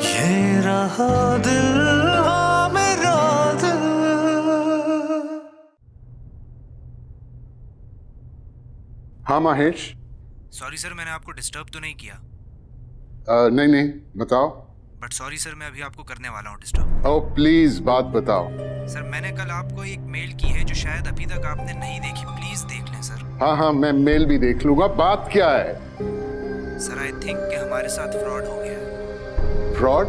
ये रहा दिल, हाँ मेरा दिल। हाँ महेश। सॉरी सर, मैंने आपको डिस्टर्ब तो नहीं किया? नहीं नहीं, बताओ। बट सॉरी सर, मैं अभी आपको करने वाला हूँ डिस्टर्ब। ओ प्लीज बात बताओ। सर, मैंने कल आपको एक मेल की है जो शायद अभी तक आपने नहीं देखी। प्लीज देख लें सर। हाँ हाँ, मैं मेल भी देख लूंगा। बात क्या है? सर, आई थिंक कि हमारे साथ फ्रॉड हो गया है। फ्रॉड?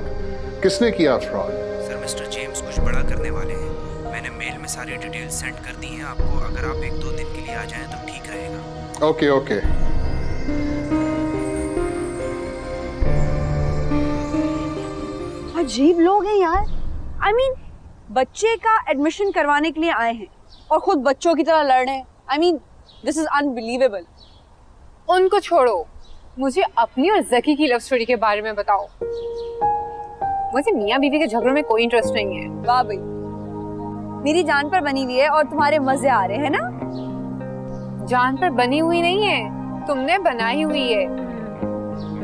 किसने किया फ्रॉड? सर, मिस्टर जेम्स कुछ बड़ा करने वाले हैं। मैंने मेल में सारी डिटेल्स सेंड कर दी हैं आपको। अगर आप 1-2 दिन के लिए आ जाएं तो ठीक रहेगा। Okay okay. अजीब लोग हैं यार। I mean, बच्चे का एडमिशन करवाने के लिए आए हैं और खुद बच्चों की तरह लड़ रहे हैं। I mean, this is unbelievable. उनको छोड़ो, मुझे अपनी और जकी की लव स्टोरी के बारे में बताओ। मुझे मियाँ बीवी के झगड़ों में कोई इंटरेस्ट नहीं है। वाह भाई, मेरी जान पर बनी हुई है और तुम्हारे मजे आ रहे हैं ना? जान पर बनी हुई नहीं है, तुमने बनाई हुई है।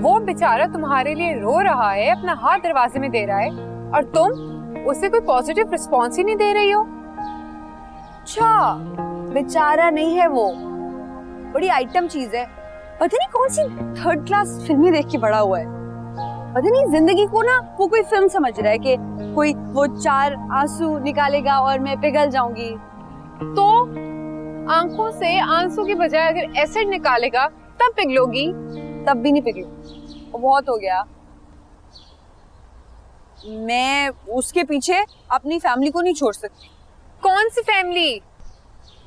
वो बेचारा तुम्हारे लिए रो रहा है, अपना हाथ दरवाजे में दे रहा है और तुम उसे कोई पॉजिटिव रिस्पॉन्स ही नहीं दे रही हो। अच्छा, बेचारा नहीं है वो, बड़ी आइटम चीज है। पता नहीं कौन सी 3rd क्लास फिल्में देख के बड़ा हुआ है। पता नहीं जिंदगी को ना वो कोई फिल्म समझ रहा है कि कोई वो 4 आंसू निकालेगा और मैं पिघल जाऊंगी। तो आंखों से आंसू की बजाय अगर एसिड निकालेगा तब पिघलोगी। तब भी नहीं पिघली, बहुत हो गया। मैं उसके पीछे अपनी फैमिली को नहीं छोड़ सकती। कौन सी फैमिली?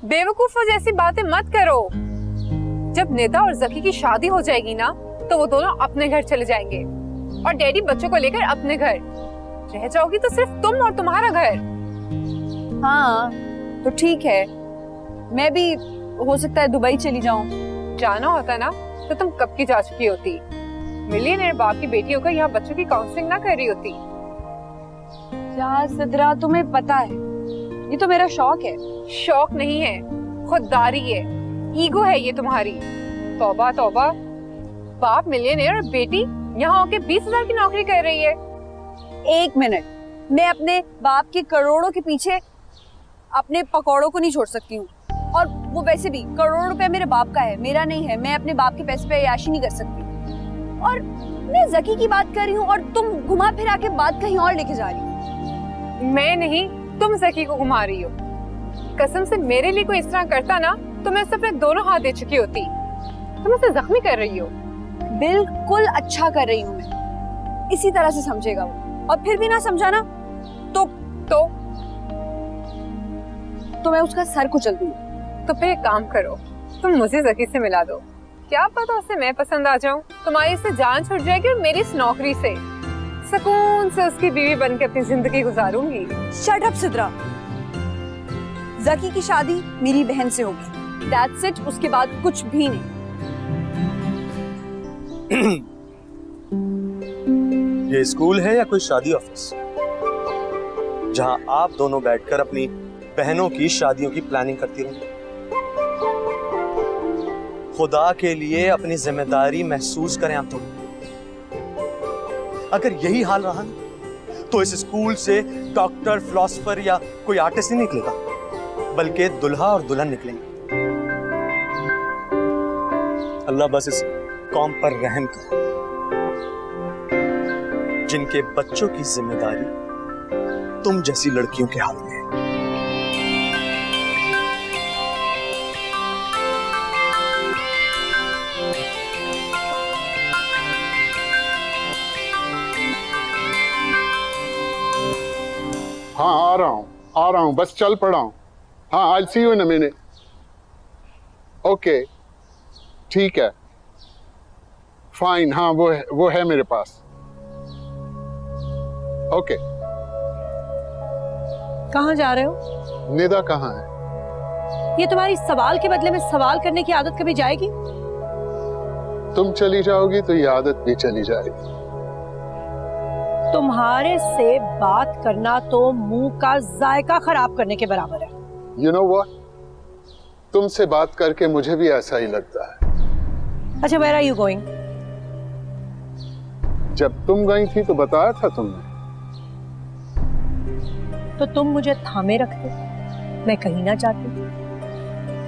बेवकूफों जैसी बातें मत करो। जब निदा और जकी की शादी हो जाएगी ना तो वो दोनों अपने घर चले जाएंगे और डैडी बच्चों को लेकर अपने घर। रह जाओगी तो सिर्फ तुम और तुम्हारा घर। हाँ तो ठीक है, मैं भी हो सकता है दुबई चली जाऊं। जाना होता ना तो तुम कब की जा चुकी होती। मिलियनेयर बाप की बेटी होकर यहाँ बच्चों की काउंसलिंग ना कर रही होती। क्या सिद्रा, तुम्हें पता है ये तो मेरा शौक है। शौक नहीं है, खुददारी है, ईगो है ये तुम्हारी। तौबा तौबा, बाप मिलियनेयर और बेटी यहाँ होके 20,000 की नौकरी कर रही है। 1 मिनट, मैं अपने बाप के करोड़ों के पीछे अपने पकौड़ों को नहीं छोड़ सकती हूँ। और वो वैसे भी करोड़ों रुपए मेरे बाप का है, मेरा नहीं है। मैं अपने बाप के पैसे पे अय्याशी नहीं कर सकती। और मैं जकी की बात कर रही हूँ और तुम घुमा फिरा के बात कहीं और लेके जा रही हो। मैं नहीं, तुम जकी को घुमा रही हो। कसम से मेरे लिए कोई इस तरह करता ना तो मैं सिर्फ दोनों हाथ दे चुकी होती। तुम उसे जख्मी कर रही हो। बिल्कुल अच्छा कर रही हूँ मैं, इसी तरह से समझेगा वो। और फिर भी ना समझा ना तो मैं उसका सर कुचल दूंगी। तो फिर एक काम करो, तुम मुझे जकी से मिला दो। क्या पता उसे मैं पसंद आ जाऊं। तुम्हारी से जान छूट जाएगी और मेरी इस नौकरी से सुकून से उसकी बीवी बनकर अपनी जिंदगी गुजारूंगी। शट अप सिद्रा, जकी की शादी मेरी बहन से होगी। That's it, उसके बाद कुछ भी नहीं। ये स्कूल है या कोई शादी ऑफिस जहां आप दोनों बैठकर अपनी बहनों की शादियों की प्लानिंग करती रहेंगी? खुदा के लिए अपनी जिम्मेदारी महसूस करें आप दोनों। अगर यही हाल रहा तो इस स्कूल से डॉक्टर, फिलोसोफर या कोई आर्टिस्ट नहीं निकलेगा, बल्कि दुल्हा और दुल्हन निकलेंगे। अल्लाह बस इस कौम पर रहम करे जिनके बच्चों की जिम्मेदारी तुम जैसी लड़कियों के हाथ में है। हाँ आ रहा हूँ, बस चल पड़ा हूँ। हाँ, I'll see you in a minute. Okay, ठीक है, फाइन। हाँ वो है मेरे पास। ओके। कहाँ जा रहे हो? निदा कहाँ है? ये तुम्हारी सवाल के बदले में सवाल करने की आदत कभी जाएगी? तुम चली जाओगी तो ये आदत भी चली जाएगी। तुम्हारे से बात करना तो मुंह का जायका खराब करने के बराबर है। You know what? तुमसे बात करके मुझे भी ऐसा ही लगता है। अच्छा, where are you going? जब तुम गई थी तो बताया था तुमने। तो तुम मुझे थामे रखते, मैं कहीं ना जाती।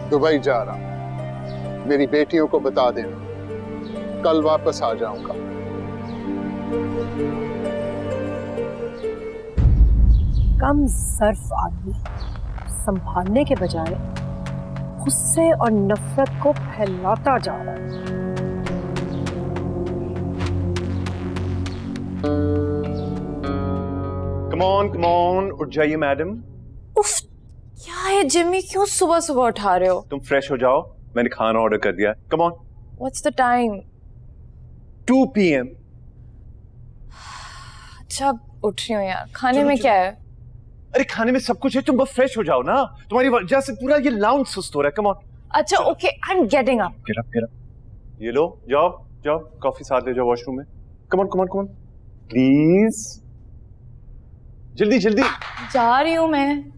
दुबई जा रहा हूं, मेरी बेटियों को बता देना, कल वापस आ जाऊंगा। कम सर्फ आदमी संभालने के बजाय गुस्से और नफरत को फैलाता जा रहा है। कम ऑन, उठ जाइए मैडम। उफ, क्या है जिम्मी, क्यों सुबह सुबह उठा रहे हो? तुम फ्रेश हो जाओ, मैंने खाना ऑर्डर कर दिया। Come on. What's the time? 2 PM। अच्छा, उठ रही हूँ यार। खाने में क्या है? अरे खाने में सब कुछ है, तुम बस फ्रेश हो जाओ ना। तुम्हारी वजह से पूरा ये लाउंज सुस्त हो रहा है। Come on. अच्छा okay, I am getting up. Get up. ये लो, जाओ जाओ, कॉफी साथ ले जाओ वॉशरूम में। कम ऑन प्लीज, जल्दी जल्दी। जा रही हूँ मैं।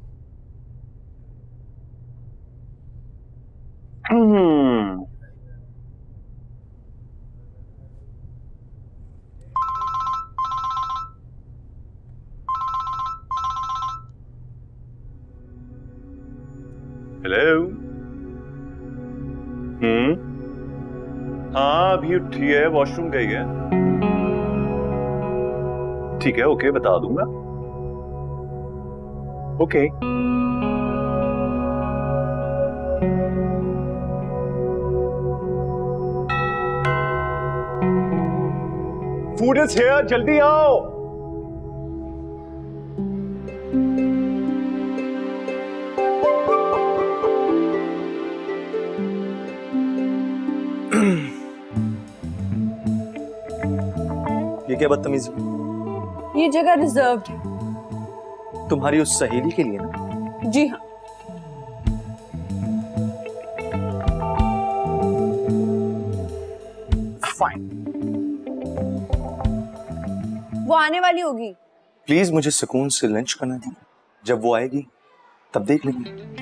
हेलो। हाँ अभी उठी है, वॉशरूम गई है। ठीक है, ओके, बता दूंगा। ओके। फूड इज हियर, जल्दी आओ। ये क्या बदतमीजी? ये जगह रिजर्व्ड है। तुम्हारी उस सहेली के लिए ना? जी हाँ। फाइन। वो आने वाली होगी। प्लीज मुझे सुकून से लंच करना दीजिए, जब वो आएगी तब देख लेंगे।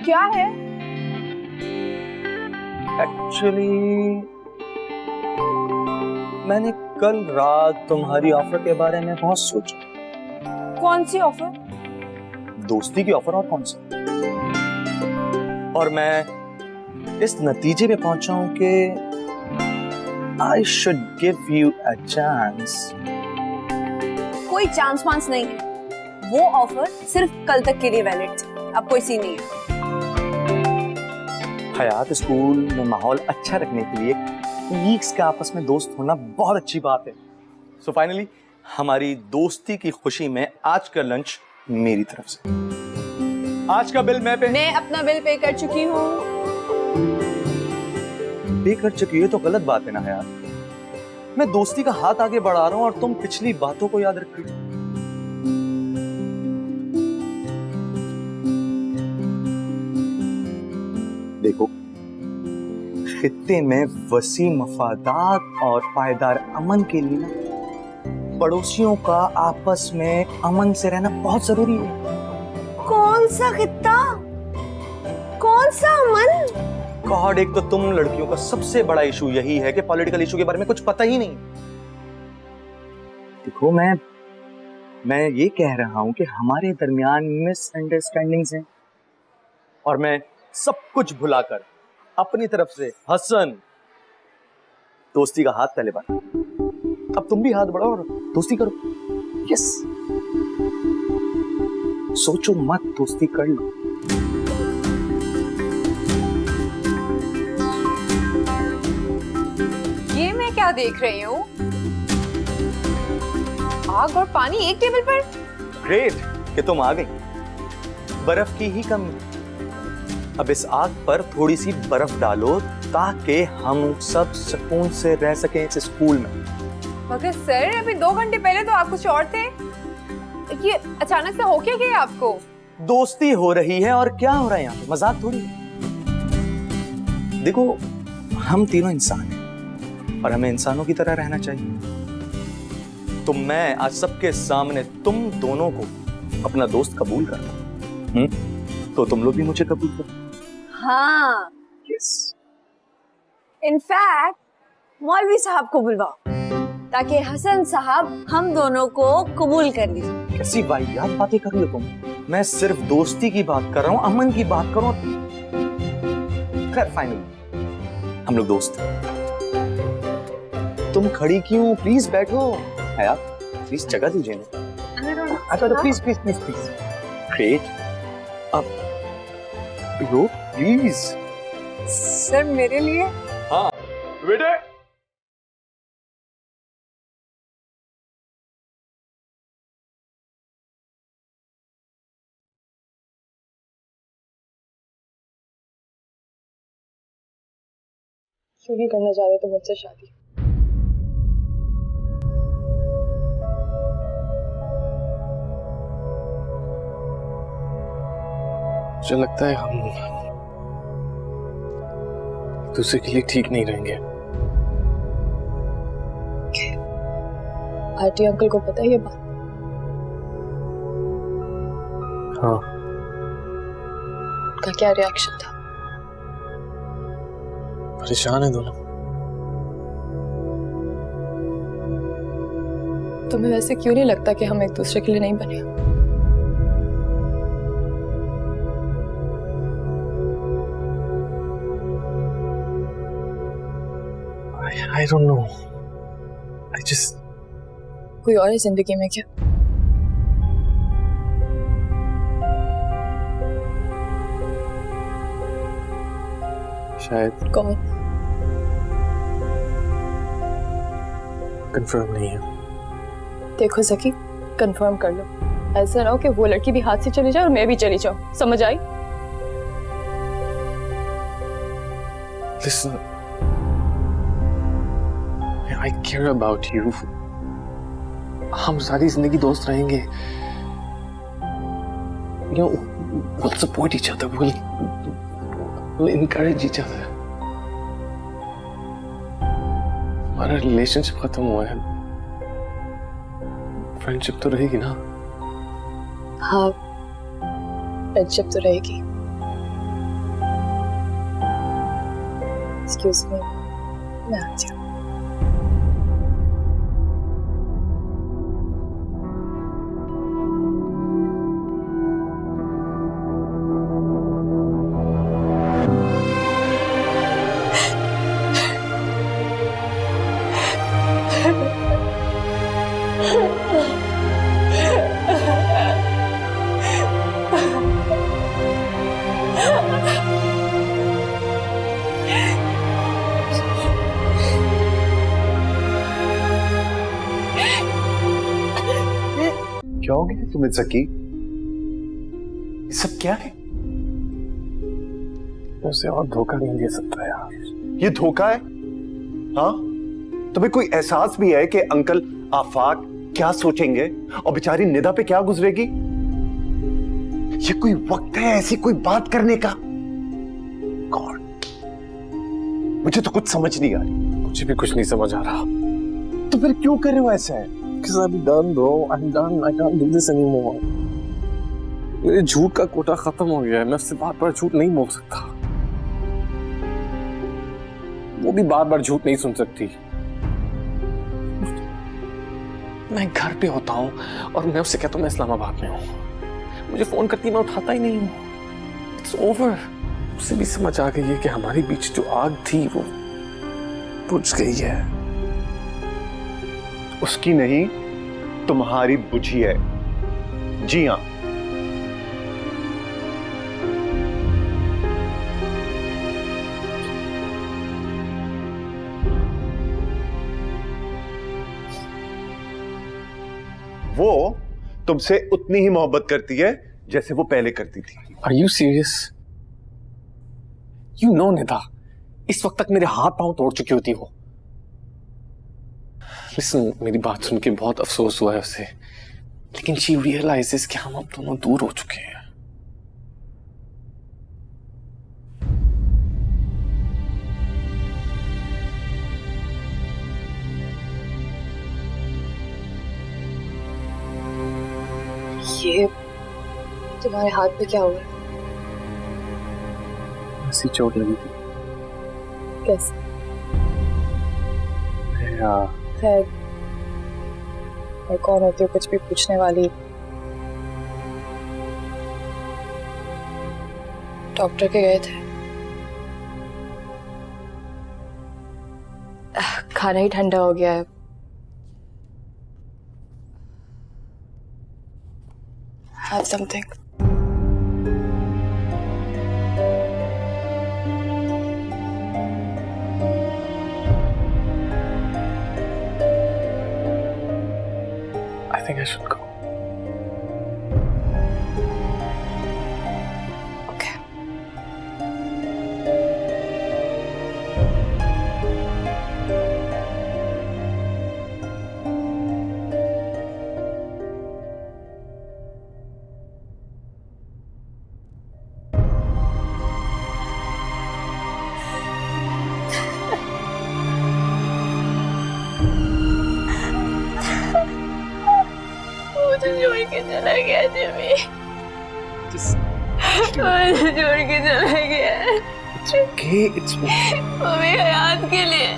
क्या है? एक्चुअली मैंने कल रात तुम्हारी ऑफर के बारे में बहुत सोचा। कौन सी ऑफर? दोस्ती की ऑफर, और कौन सी। और मैं इस नतीजे पे पहुंचा हूं कि I should give you a chance. कोई चांस वांस नहीं है। वो ऑफर सिर्फ कल तक के लिए वैलिड थी, अब कोई सीन नहीं है। हयात, स्कूल में माहौल अच्छा रखने के लिए कलीग्स का आपस में दोस्त होना बहुत अच्छी बात है। सो फाइनली हमारी दोस्ती की खुशी में आज का लंच मेरी तरफ से। आज का बिल मैं अपना बिल पे कर चुकी हूँ। पे कर चुकी है तो गलत बात है ना हयात। मैं दोस्ती का हाथ आगे बढ़ा रहा हूँ और तुम पिछली बातों को याद रख रही हो। देखो, खित्ते में वसी मफादात और पायदार अमन के लिए ना पड़ोसियों का आपस में अमन से रहना बहुत जरूरी है। कौन सा खित्ता? कौन सा अमन? गॉड, एक तो तुम लड़कियों का सबसे बड़ा इशू यही है कि पॉलिटिकल इशू के बारे में कुछ पता ही नहीं। देखो, मैं ये कह रहा हूं कि हमारे दरमियान मिसअंडरस्टैंडिंग्स हैं और मैं सब कुछ भुलाकर अपनी तरफ से हसन दोस्ती का हाथ पहले बढ़ा। अब तुम भी हाथ बढ़ाओ और दोस्ती करो। यस, सोचो मत, दोस्ती कर लो। ये मैं क्या देख रही हूँ? आग और पानी एक टेबल पर। ग्रेट कि तुम आ गई। बर्फ की ही कमी। अब इस आग पर थोड़ी सी बर्फ डालो ताकि हम सब सुकून से रह सकें इस स्कूल में। मगर सर अभी 2 घंटे पहले तो आप कुछ और थे। ये अचानक से हो क्या गया आपको? दोस्ती हो रही है और क्या हो रहा है यहाँ पे, मजाक थोड़ी। देखो हम तीनों इंसान हैं और हमें इंसानों की तरह रहना चाहिए। तो मैं आज सबके सामने तुम दोनों को अपना दोस्त कबूल करता हूं। तो तुम लोग भी मुझे कबूल करो। हाँ, यस। इनफैक्ट मौलवी साहब को बुलवाओ ताकि हसन साहब हम दोनों को कबूल कर लीजिए। कैसी वाहियात बातें कर रही हो तुम? मैं सिर्फ दोस्ती की बात कर रहा हूँ, अमन की बात कर रहा हूँ। खैर फाइनली हम लोग दोस्त हैं। तुम खड़ी क्यों? प्लीज बैठो। हयात प्लीज जगह दीजिए ना। Please please please please. Great. अब लो प्लीज। सर मेरे लिए? हाँ बेटे। क्यों नहीं करना चाह रहे तो मुझसे शादी? मुझे लगता है हम दूसरे के लिए ठीक नहीं रहेंगे। आंटी अंकल को पता है ये बात? हाँ। उनका क्या रिएक्शन था? परेशान है दोनों। तुम्हें वैसे क्यों नहीं लगता कि हम एक दूसरे के लिए नहीं बने? I don't know. I just कोई और है जिंदगी में क्या? शायद कौन? कंफर्म नहीं है। देखो ज़की, कंफर्म कर लो। ऐसा ना हो कि वो लड़की भी हाथ से चली जाए और मैं भी चली जाऊं। समझ आई? Listen, I care about you. हम सारी जिंदगी दोस्त रहेंगे। You know, we'll support each other. We'll encourage each other. हमारा रिलेशनशिप खत्म हुआ है, फ्रेंडशिप तो रहेगी ना? हाँ, फ्रेंडशिप तो रहेगी। एक्सक्यूज मी, मैं आती हूँ। क्या हो गया तुम्हें ज़की? ये सब क्या है? उसे और धोखा नहीं दे सकता यार। ये धोखा है? हाँ? तुम्हें कोई एहसास भी है कि अंकल आफाक क्या सोचेंगे और बेचारी निदा पे क्या गुजरेगी? ये कोई वक्त है ऐसी कोई बात करने का? गॉड, मुझे तो कुछ समझ नहीं आ रही। मुझे भी कुछ नहीं समझ आ रहा। तो फिर क्यों कर रहे हो ऐसा? Because I'm done, bro. I'm done. I can't do this anymore. मेरे झूठ का कोटा खत्म हो गया है। मैं उससे बार-बार झूठ नहीं बोल सकता। वो भी बार-बार झूठ नहीं सुन सकती। मैं घर पे होता हूँ और मैं उससे कहता हूँ मैं इस्लामाबाद में हूँ। मुझे फोन करती, मैं उठाता ही नहीं हूँ। It's over. उसे भी समझ आ गई है कि हमारे बीच जो आग थी वो बुझ गई है। उसकी नहीं, तुम्हारी बुझी है। जी हाँ। वो तुमसे उतनी ही मोहब्बत करती है जैसे वो पहले करती थी। Are you serious? You know Nida, इस वक्त तक मेरे हाथ पांव तोड़ चुकी होती वो। लिसन, मेरी बात सुन के बहुत अफसोस हुआ है उसे, लेकिन शी रियलाइजेस कि हम अब दोनों दूर हो चुके हैं। ये तुम्हारे हाथ पे क्या हुआ? ऐसी चोट लगी थी। कैसे? मैं खैर, मैं कौन होती हूँ कुछ भी पूछने वाली? डॉक्टर के गए थे। खाना ही ठंडा हो गया है। Have something. I think I should go. Okay. मुझे छोड़ के चला गया जिमी। मुझे छोड़ के चला गया। It's okay. It's okay. वो भी हयात के लिए।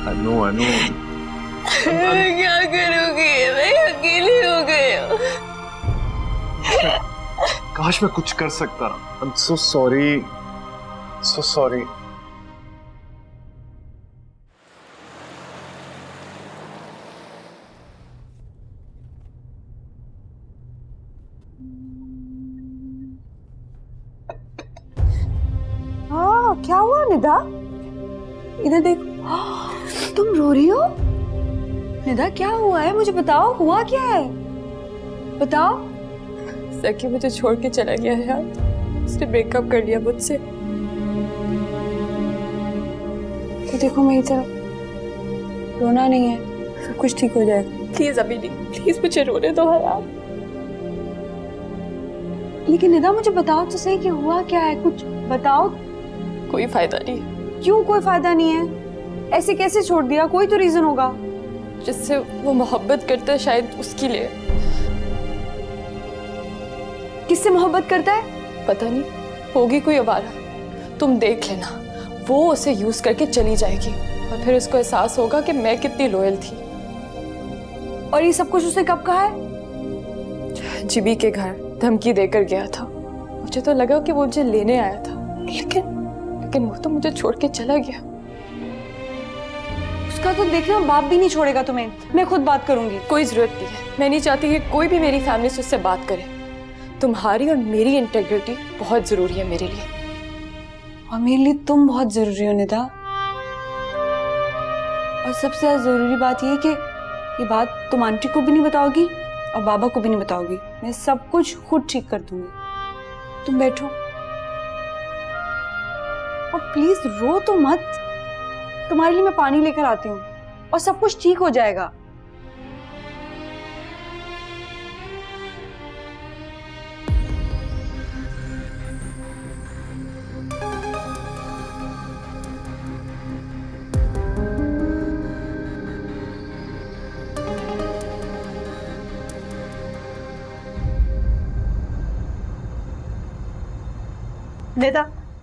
I know. मैं क्या करूँगी? मैं अकेली हो गई हूँ। काश मैं कुछ कर सकता। I'm so sorry. So sorry. हाँ, क्या हुआ निदा? इधर देखो। हाँ, तुम रो रही हो? निदा क्या हुआ है? मुझे बताओ, हुआ क्या है? बताओ। सखी मुझे छोड़ के चला गया है यार। उसने ब्रेकअप कर लिया मुझसे। तो देखो मेरी तरफ, रोना नहीं है, सब कुछ ठीक हो जाएगा। प्लीज अभी नहीं, प्लीज मुझे रोने दो हयात। लेकिन निदा मुझे बताओ तो सही कि हुआ क्या है, कुछ बताओ। कोई फायदा नहीं। क्यों कोई फायदा नहीं है? ऐसे कैसे छोड़ दिया? कोई तो रीजन होगा। जिससे वो मोहब्बत करता है शायद उसके लिए। किससे मोहब्बत करता है? पता नहीं, होगी कोई आवारा। तुम देख लेना, वो उसे यूज करके चली जाएगी और फिर उसको एहसास होगा कि मैं कितनी लॉयल थी। और ये सब कुछ उसने कब कहा है? जिबी के घर धमकी देकर गया था। मुझे तो लगा कि वो मुझे लेने आया था, लेकिन वो तो मुझे छोड़ के चला गया। उसका तो देखना बाप भी नहीं छोड़ेगा तुम्हें। मैं खुद बात करूंगी। कोई जरूरत नहीं है। मैं नहीं चाहती कि कोई भी मेरी फैमिली से उससे बात करे। तुम्हारी और मेरी इंटेग्रिटी बहुत जरूरी है मेरे लिए। और मेरे लिए तुम बहुत जरूरी हो निदा। और सबसे ज्यादा जरूरी बात ये है कि ये बात तुम आंटी को भी नहीं बताओगी और बाबा को भी नहीं बताओगी। मैं सब कुछ खुद ठीक कर दूंगी। तुम बैठो और प्लीज रो तो मत। तुम्हारे लिए मैं पानी लेकर आती हूँ और सब कुछ ठीक हो जाएगा। Nida,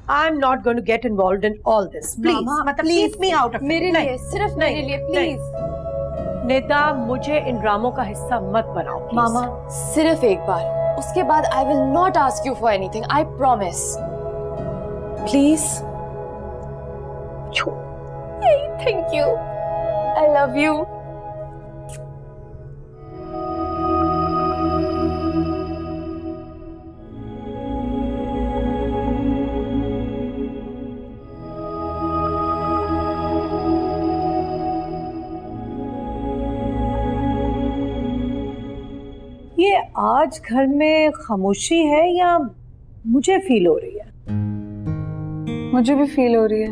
I'm not going to get involved in all this. Please, Mama, मतलब please, keep me out of it. मेरे नहीं, लिए, सिर्फ मेरे लिए, नहीं। प्लीज। निदा, मुझे इन ड्रामों का हिस्सा मत बनाओ please. मामा, सिर्फ एक बार, उसके बाद I will not ask you for anything. I promise. Please. Thank you. I love you. ये आज घर में खामोशी है या मुझे फील हो रही है? मुझे भी फील हो रही है।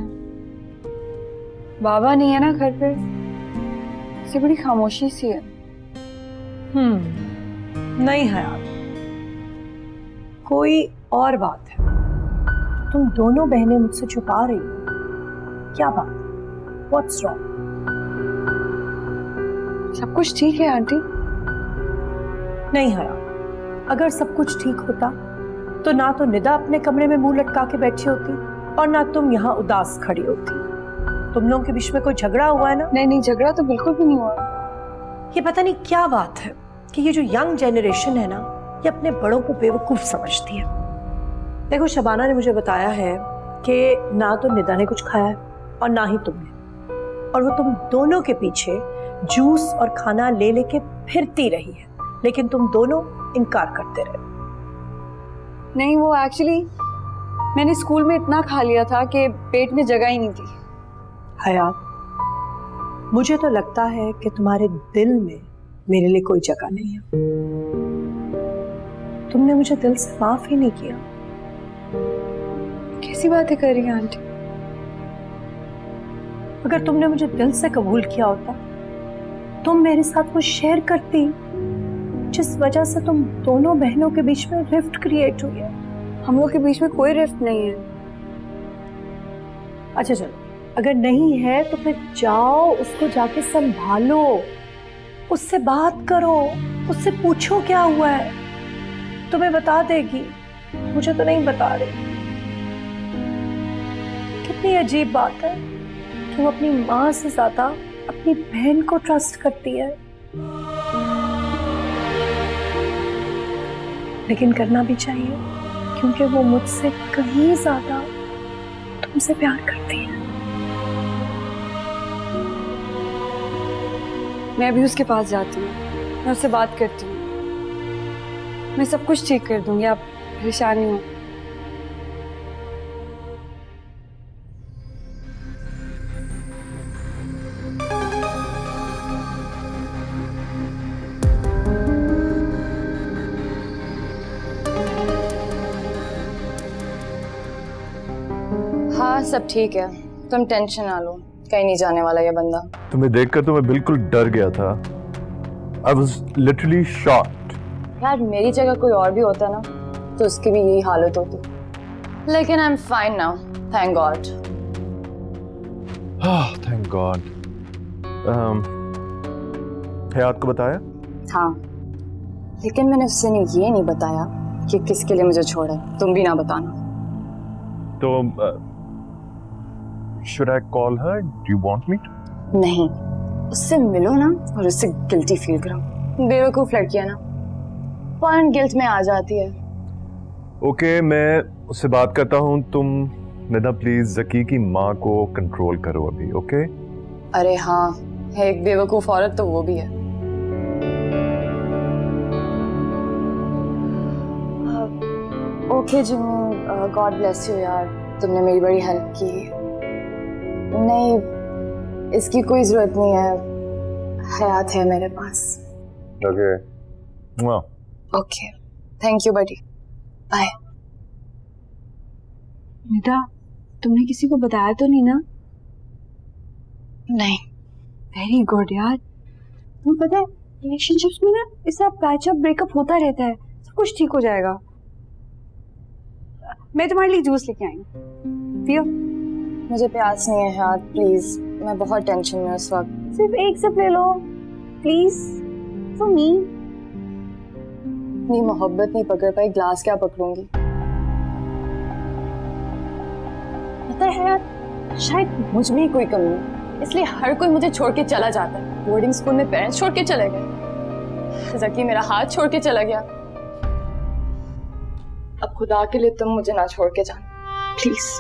बाबा नहीं है ना घर पे, से बड़ी खामोशी सी है। नहीं है यार, कोई और बात है। तुम दोनों बहनें मुझसे छुपा रही हो, क्या बात? What's wrong? सब कुछ ठीक है आंटी। नहीं है यार, अगर सब कुछ ठीक होता तो ना तो निदा अपने कमरे में मुंह लटका के बैठी होती और ना तुम यहाँ उदास खड़ी होती। तुम लोगों के बीच में कोई झगड़ा हुआ है ना? नहीं, झगड़ा तो बिल्कुल भी नहीं हुआ। ये पता नहीं क्या बात है कि ये जो यंग जनरेशन है ना, ये अपने बड़ों को बेवकूफ समझती है। देखो, शबाना ने मुझे बताया है कि ना तो निदा ने कुछ खाया है और ना ही तुमने, और वो तुम दोनों के पीछे जूस और खाना ले लेके फिरती रही है, लेकिन तुम दोनों इनकार करते रहे। नहीं, वो एक्चुअली मैंने स्कूल में इतना खा लिया था कि पेट में जगह ही नहीं थी। हयात, मुझे तो लगता है कि तुम्हारे दिल में मेरे लिए कोई जगह नहीं है। तुमने मुझे दिल से माफ ही नहीं किया। कैसी बातें कर रही हैं आंटी? अगर तुमने मुझे दिल से कबूल किया होता, तुम मेरे साथ वो शेयर करती जिस वजह से तुम दोनों बहनों के बीच में रिफ्ट क्रिएट हुई है। हम लोग के बीच में कोई रिफ्ट नहीं है। अच्छा चलो, अगर नहीं है तो फिर जाओ उसको जाके संभालो, उससे बात करो, उससे पूछो क्या हुआ है। तुम्हें बता देगी, मुझे तो नहीं बता रही। कितनी अजीब बात है, तुम अपनी माँ से ज्यादा अपनी बहन को ट्रस्ट करती है। लेकिन करना भी चाहिए, क्योंकि वो मुझसे कहीं ज्यादा तुमसे प्यार करती है। मैं अभी उसके पास जाती हूँ, मैं उससे बात करती हूँ। मैं सब कुछ ठीक कर दूंगी, आप परेशान नहीं हो। हाँ सब ठीक है, तुम टेंशन ना लो, कहीं नहीं जाने वाला ये बंदा। तुम्हें देखकर तो मैं बिल्कुल डर गया था। I was literally shocked. यार मेरी जगह कोई और भी होता ना तो उसकी भी यही हालत होती, लेकिन I am fine now, thank God. Thank God. हयात को बताया? हाँ, लेकिन मैंने उससे ये नहीं बताया कि किसके लिए मुझे छोड़ा। तुम भी ना बताना। तो should I call her? Do you want me to? नहीं, उससे मिलो ना और उससे गिल्टी फील करो। बेवकूफ लड़की है ना, फौरन गिल्ट में आ जाती है। ओके, मैं उससे बात करता हूँ। तुम निदा प्लीज जकी की माँ को कंट्रोल करो अभी, ओके? अरे हाँ, है एक बेवकूफ औरत तो वो भी है। Okay Jimmy, God bless you यार, तुमने मेरी बड़ी हेल्प की। नहीं, इसकी कोई जरूरत नहीं है, हयात है मेरे पास। Okay, okay, thank you buddy, bye. Nida, तुमने किसी को बताया तो नहीं ना? नहीं। वेरी गुड यार। तुम्हें पता है रिलेशनशिप्स में ना इस तरह पैचअप ब्रेकअप होता रहता है, सब कुछ ठीक हो जाएगा। मैं तुम्हारे लिए जूस लेके आई हूँ, पियो। मुझे प्यास नहीं है हयात, प्लीज, मैं बहुत टेंशन में उस वक्त। सिर्फ एक सिप ले लो प्लीज, फॉर मी। अपनी मोहब्बत नहीं पकड़ पाई, ग्लास क्या पकड़ूंगी। पता है यार, शायद मुझ में ही कोई कमी है, इसलिए हर कोई मुझे छोड़ के चला जाता है। बोर्डिंग स्कूल में पेरेंट्स छोड़ के चले गए, जकी मेरा हाथ छोड़ के चला गया। अब खुदा के लिए तुम मुझे ना छोड़ के जाना please.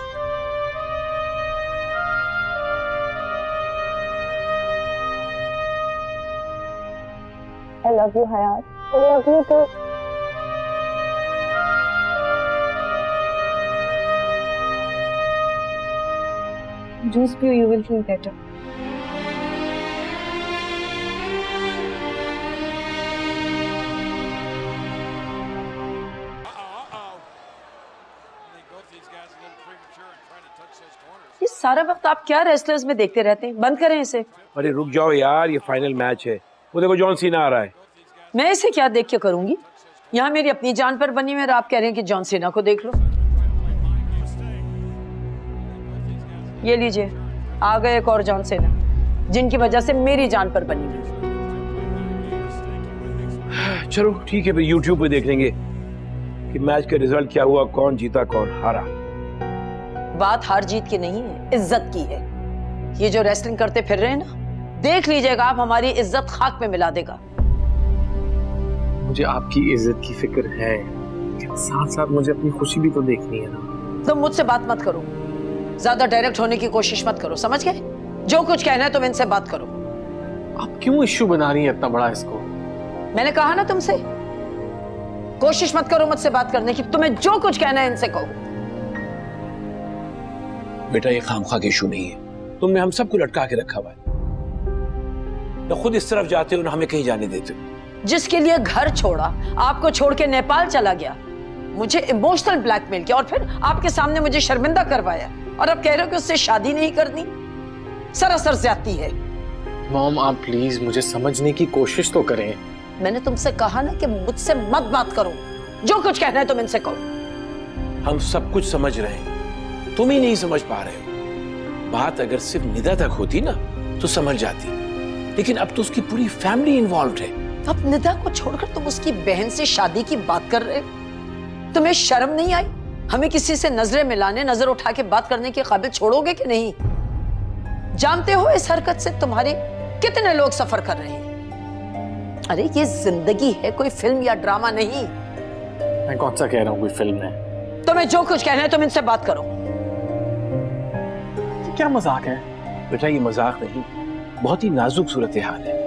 I love you Hayat, I love you too। Juice पियो, you will feel better। ये सारा वक्त आप क्या रेसलर्स में देखते रहते हैं? बंद करें इसे। अरे रुक जाओ यार, ये फाइनल मैच है। वो देखो जॉन सीना आ रहा है। मैं इसे क्या देख के करूंगी? यहाँ मेरी अपनी जान पर बनी हुई है और आप कह रहे हैं कि जॉन सीना को देख लो। ये लीजिए, आ गए एक और जॉन सीना, जिनकी वजह से मेरी जान पर बनी हुई। चलो ठीक है, फिर यूट्यूब पे देख लेंगे कि मैच का रिजल्ट क्या हुआ, कौन जीता कौन हारा। बात हार जीत की नहीं है, इज्जत की है। ये जो रेसलिंग करते फिर रहे हैं ना, देख लीजिएगा आप हमारी इज्जत खाक में मिला देगा। मुझे आपकी इज्जत की फिक्र है, लेकिन साथ साथ मुझे अपनी खुशी भी तो देखनी है ना। तुम मुझसे बात मत करो, ज्यादा डायरेक्ट होने की कोशिश मत करो, समझ गए? जो कुछ कहना है तुम इनसे बात करो। आप क्यों इश्यू बना रही हैं इतना बड़ा इसको? मैंने कहा ना तुमसे, कोशिश मत करो मुझसे बात करने की। तुम्हें जो कुछ कहना है इनसे कहो। बेटा ये खामखा का इशू नहीं है, तुमने हम सबको लटका के रखा हुआ है। न खुद इस तरफ जाते हो ना हमें कहीं जाने देते हो। जिसके लिए घर छोड़ा, आपको छोड़ के नेपाल चला गया, मुझे इमोशनल ब्लैकमेल किया और फिर आपके सामने मुझे शर्मिंदा करवाया, और अब कह रहे हो कि उससे शादी नहीं करनी। सरासर ज्यादती है। मॉम आप प्लीज मुझे समझने की कोशिश तो करें। मैंने तुमसे कहा ना कि मुझसे मत बात करो, जो कुछ कहना है तुम इनसे कहो। हम सब कुछ समझ रहे हैं, तुम ही नहीं समझ पा रहे हो। बात अगर सिर्फ निदा तक होती ना तो समझ जाती, लेकिन अब तो उसकी पूरी फैमिली इन्वॉल्व है। अब निदा को छोड़कर तुम उसकी बहन से शादी की बात कर रहे हो? तुम्हें शर्म नहीं आई? हमें किसी से नजरें मिलाने, नजर उठा के बात करने के काबिल छोड़ोगे कि नहीं? जानते हो इस हरकत से तुम्हारे कितने लोग सफर कर रहे हैं। अरे ये जिंदगी है, कोई फिल्म या ड्रामा नहीं। मैं कौन सा कह रहा हूँ कोई फिल्म है? तुम्हें जो कुछ कहना है तुम इनसे बात करो। क्या मजाक है? बेटा ये मजाक नहीं, बहुत ही नाजुक सूरत हाल है।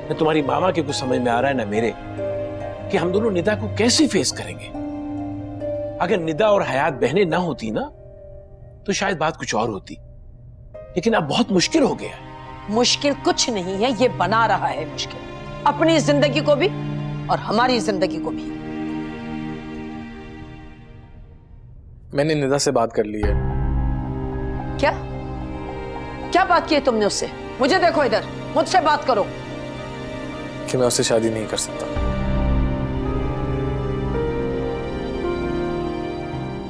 न तुम्हारी मामा के कुछ समझ में आ रहा है ना मेरे, कि हम दोनों निदा को कैसे फेस करेंगे। अगर निदा और हयात बहनें ना होती ना तो शायद बात कुछ और होती, लेकिन अब बहुत मुश्किल हो गया। मुश्किल कुछ नहीं है, ये बना रहा है मुश्किल, अपनी जिंदगी को भी और हमारी जिंदगी को भी। मैंने निदा से बात कर ली है। क्या क्या बात की है तुमने उससे? मुझे देखो इधर, मुझसे बात करो। कि मैं उससे शादी नहीं कर सकता।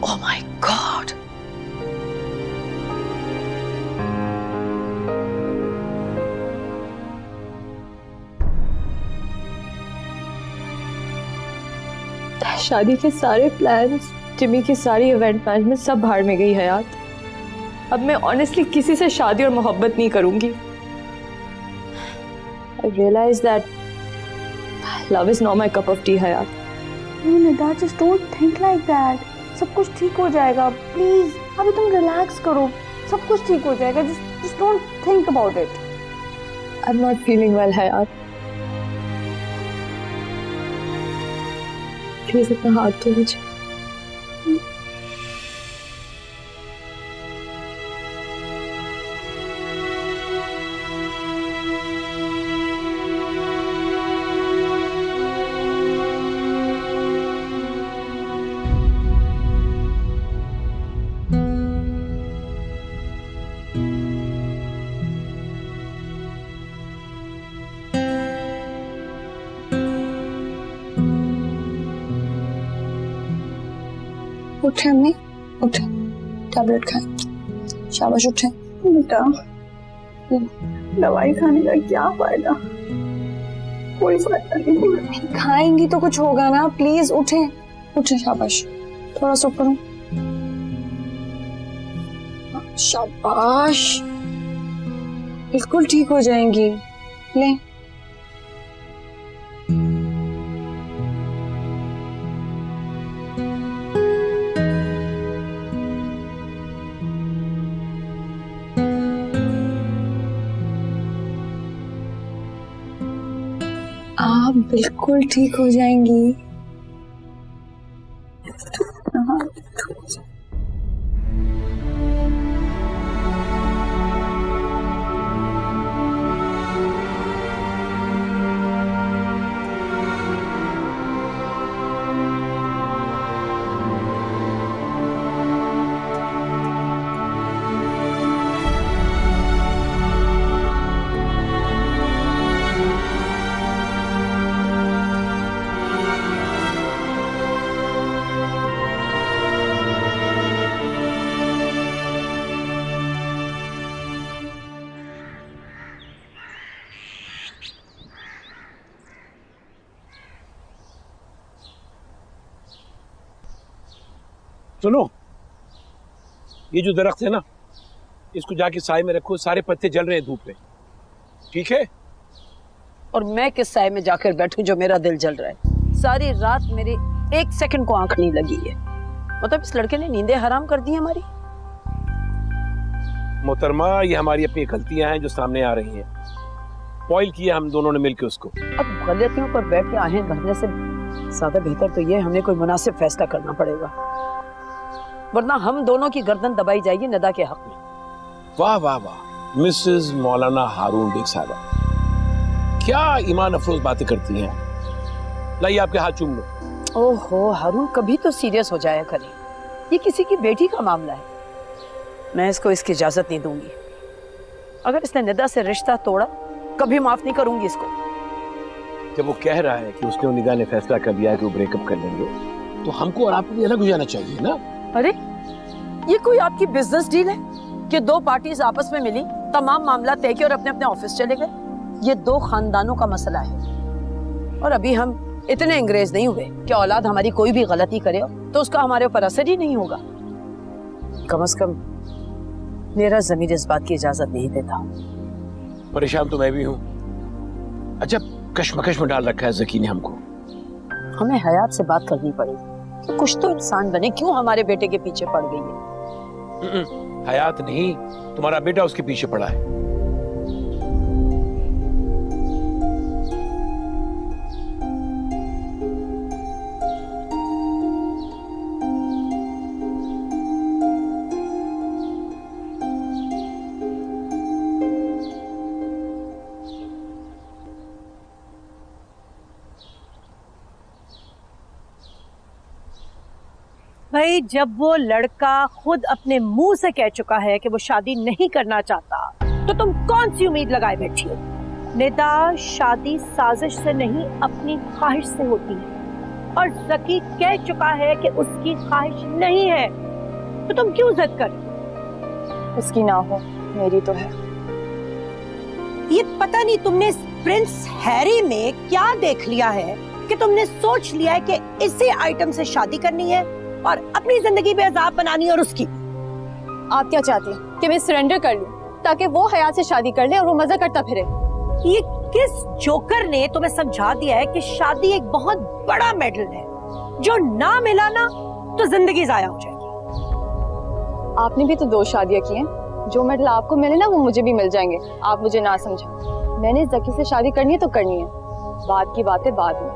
ओह माय गॉड, शादी के सारे प्लान्स, जिमी की सारी इवेंट मैनेजमेंट सब भाड़ में गई हयात। अब मैं ऑनेस्टली किसी से शादी और मोहब्बत नहीं करूंगी। I realize that love is not my cup of tea, Hayat. Nida, just don't think like that. सब कुछ ठीक हो जाएगा, प्लीज। अभी तुम रिलैक्स करो, सब कुछ ठीक हो जाएगा। just don't think about it. I'm not feeling well, Hayat. Please अपना हाथ धो मुझे। उठे अम्मी, उठे, टैबलेट खाएं। शाबाश उठे। बेटा, दवाई खाने का क्या फायदा? कोई फायदा नहीं। खाएंगी तो कुछ होगा ना। प्लीज उठे, उठे, शाबाश। थोड़ा सो करो। शाबाश, बिल्कुल ठीक हो जाएंगी। ले, आप बिल्कुल ठीक हो जाएंगी। सुनो, ये जो दरख्त है ना, इसको जाके साए में रखो, सारे पत्ते जल रहे हैं धूप में, ठीक है? और मैं किस साए में जाकर बैठूं जो मेरा दिल जल रहा है? सारी रात मेरे एक सेकंड को आंख नहीं लगी है। मतलब इस लड़के ने नींदें हराम कर दी हमारी। मोहतरमा, ये हमारी अपनी गलतियां हैं जो सामने आ रही हैं। स्पॉइल किया हम दोनों ने मिलकर उसको। अब गलतियों पर बैठ के आहें भरने से ज्यादा बेहतर तो ये हमें कोई मुनासिब फैसला करना पड़ेगा, वरना हम दोनों की गर्दन दबाई जाएगी निदा के हक में। वाह वाह वाह, मिसेस मौलाना हारून बेग साहबा, क्या ईमान अफरोज बातें करती हैं। लाइए आपके हाथ चूम लो। ओहो हारून, कभी तो सीरियस हो जाया करे, ये किसी की बेटी का मामला है। मैं इसको इसकी इजाजत नहीं दूंगी। अगर इसने निदा से रिश्ता तोड़ा, कभी माफ नहीं करूंगी इसको। जब वो कह रहा है कि उसके और निदा ने फैसला कर दिया कि वो ब्रेकअप कर लेंगे, तो हमको और आपको भी अलग हो जाना चाहिए ना। अरे ये कोई आपकी बिजनेस डील है कि दो पार्टीज आपस में मिली, तमाम मामला तय किए और अपने अपने ऑफिस चले गए? ये दो खानदानों का मसला है, और अभी हम इतने अंग्रेज नहीं हुए कि औलाद हमारी कोई भी गलती करे तो उसका हमारे ऊपर असर ही नहीं होगा। कम से कम मेरा ज़मीर इस बात की इजाजत नहीं देता। परेशान तो मैं भी हूँ। अच्छा, कश्मकश में डाल रखा है ज़की ने हमको। हमें हयात से बात करनी पड़ेगी कि कुछ तो इंसान बने, क्यों हमारे बेटे के पीछे पड़ गई है? हयात नहीं, तुम्हारा बेटा उसके पीछे पड़ा है। भाई जब वो लड़का खुद अपने मुंह से कह चुका है कि वो शादी नहीं करना चाहता, तो तुम कौन सी उम्मीद लगाए बैठी हो? निदा शादी साजिश से नहीं अपनी ख्वाहिश से होती है, और ज़की कह चुका है कि उसकी ख्वाहिश नहीं है, तो तुम क्यों जिद कर? उसकी ना हो, मेरी तो है। ये पता नहीं तुमने इस प्रिंस हैरी में क्या देख लिया है कि तुमने सोच लिया है कि इसी आइटम से शादी करनी है और अपनी जिंदगी बेअज़ाब बनानी और उसकी। आप क्या चाहती हैं कि मैं सरेंडर कर लूं ताकि वो हयात से शादी कर ले और वो मजा करता फिरे? ये किस जोकर ने तुम्हें समझा दिया है कि शादी एक बहुत बड़ा मेडल है, जो ना मिला ना तो जिंदगी जाया हो जाएगी। आपने भी तो 2 शादियां की हैं, जो मेडल आपको मिले ना वो मुझे भी मिल जाएंगे। आप मुझे ना समझा। मैंने ज़की से शादी करनी है तो करनी है, बाद की बातें बाद में।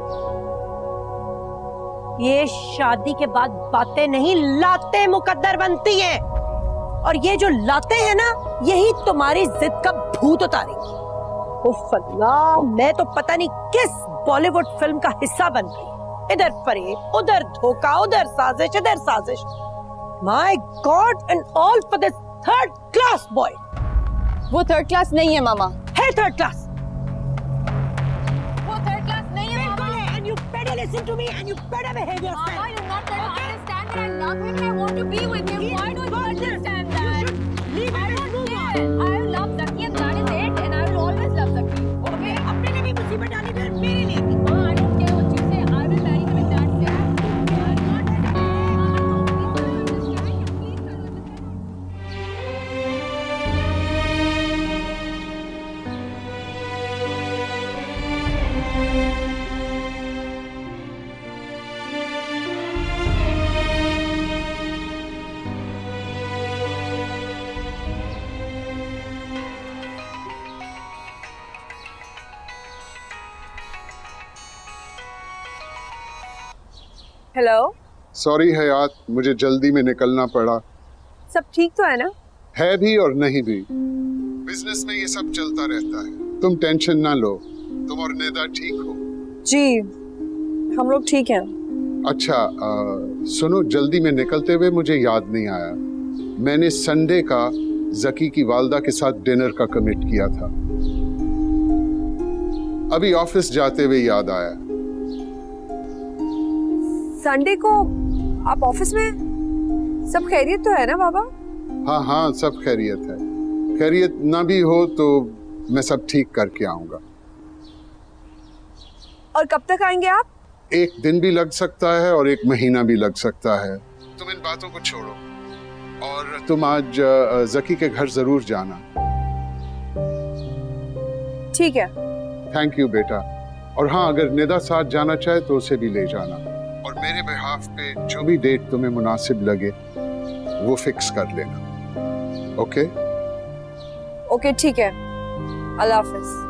ये शादी के बाद बातें नहीं, लातें मुकद्दर बनती हैं, और ये जो लातें हैं ना, यही तुम्हारी जिद का भूत उतारेंगी। उफ़ अल्लाह, मैं तो पता नहीं किस बॉलीवुड फिल्म का हिस्सा बन गई। इधर फरेब, उधर धोखा, उधर साजिश, इधर साजिश। My God, and all for this third class boy. वो थर्ड क्लास नहीं है मामा। है थर्ड क्लास। वो थर्ड क्लास नहीं है मामा। And you better listen to me and you better behave yourself. Mama, you're not going to understand that I love him. I want to be with him. Why don't you understand that? Leave I it don't and move care. on. I love Zaki and that is it. And I will always love Zaki. Okay? अपने लिए भी मुसीबत डाली फिर मेरे लिए भी। Mama, I don't care what you say. I will marry him in that day. I'm not Mama, please understand. Please understand. Hello, sorry Hayat, मुझे जल्दी में निकलना पड़ा। सब ठीक तो है ना? है भी और नहीं भी। बिजनेस में ये सब चलता रहता है, तुम टेंशन ना लो। तुम और निदा ठीक हो? जी, हम लोग ठीक हैं। अच्छा, सुनो, जल्दी में निकलते हुए मुझे याद नहीं आया, मैंने संडे का ज़की की वालदा के साथ डिनर का कमिट किया था। अभी ऑफिस जाते हुए याद आया। संडे को आप ऑफिस में? सब खैरियत तो है ना बाबा? हाँ हाँ, सब खैरियत है। खैरियत ना भी हो तो मैं सब ठीक करके आऊंगा। और कब तक आएंगे आप? 1 दिन भी लग सकता है और 1 महीना भी लग सकता है। तुम इन बातों को छोड़ो और तुम आज जकी के घर जरूर जाना। ठीक है। थैंक यू बेटा। और हाँ, अगर निदा साथ जाना चाहे तो उसे भी ले जाना, और मेरे बिहाफ पे जो भी डेट तुम्हें मुनासिब लगे वो फिक्स कर लेना। ओके ओके ठीक है। अल्लाह हाफिज।